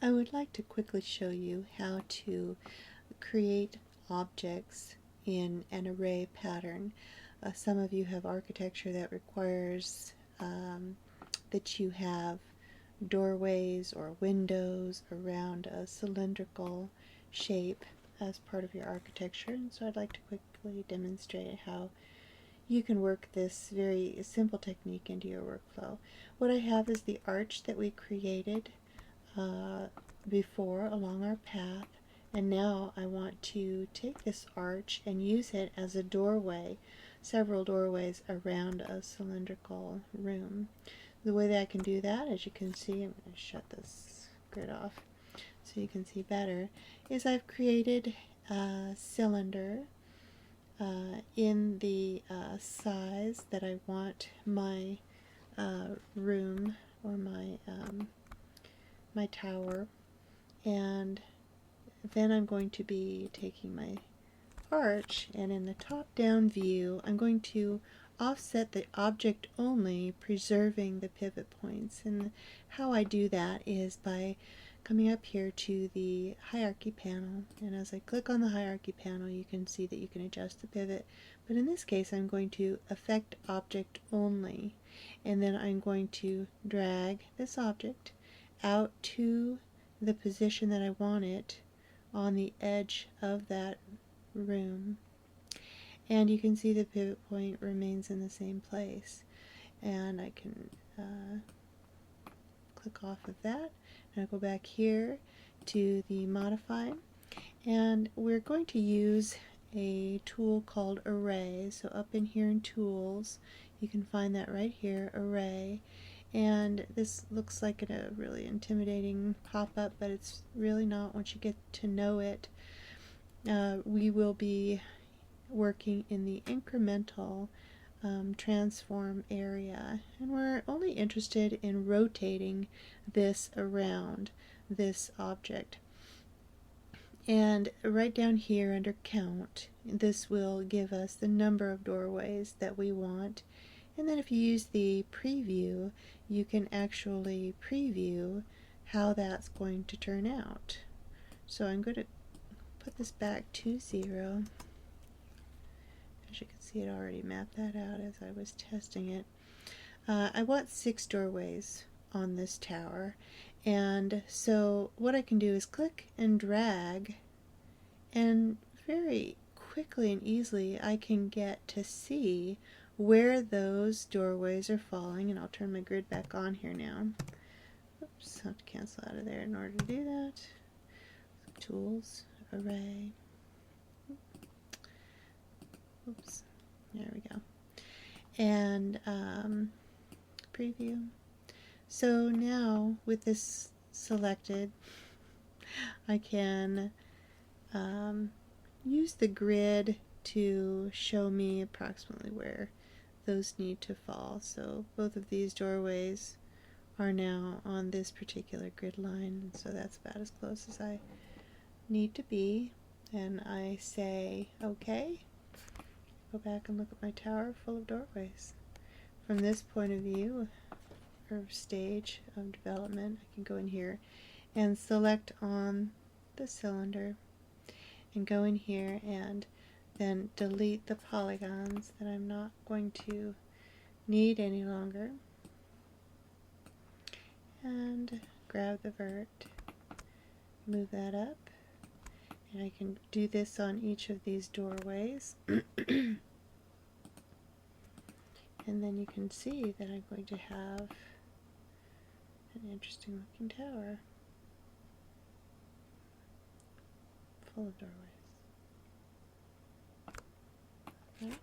I would like to quickly show you how to create objects in an array pattern. Some of you have architecture that requires that you have doorways or windows around a cylindrical shape as part of your architecture, and so I'd like to quickly demonstrate how you can work this very simple technique into your workflow. What I have is the arch that we created before along our path, and now I want to take this arch and use it as a doorway, several doorways around a cylindrical room. The way that I can do that, as you can see, I'm going to shut this grid off so you can see better, is I've created a cylinder in the size that I want my room or my tower, and then I'm going to be taking my arch, and in the top-down view I'm going to offset the object only, preserving the pivot points. And how I do that is by coming up here to the hierarchy panel, and as I click on the hierarchy panel you can see that you can adjust the pivot, but in this case I'm going to affect object only, and then I'm going to drag this object out to the position that I want it on the edge of that room, and you can see the pivot point remains in the same place. And I can click off of that, and I'll go back here to the modify, and we're going to use a tool called array. So up in here in tools you can find that right here, array, and this looks like a really intimidating pop-up, but it's really not once you get to know it. We will be working in the incremental transform area, and we're only interested in rotating this around this object. And right down here under count, this will give us the number of doorways that we want, and then if you use the preview you can actually preview how that's going to turn out. So I'm going to put this back to 0. As you can see, it already mapped that out as I was testing it. I want 6 doorways on this tower, and so what I can do is click and drag, and very quickly and easily I can get to see where those doorways are falling. And I'll turn my grid back on here now. Oops, I have to cancel out of there in order to do that. Tools, array. Oops, there we go. And preview. So now with this selected, I can use the grid to show me approximately where those need to fall. So both of these doorways are now on this particular grid line, and so that's about as close as I need to be. And I say OK. Go back and look at my tower full of doorways. From this point of view, or stage of development, I can go in here and select on the cylinder and go in here and then delete the polygons that I'm not going to need any longer, and grab the vert, move that up, and I can do this on each of these doorways. And then you can see that I'm going to have an interesting looking tower full of doorways. Okay.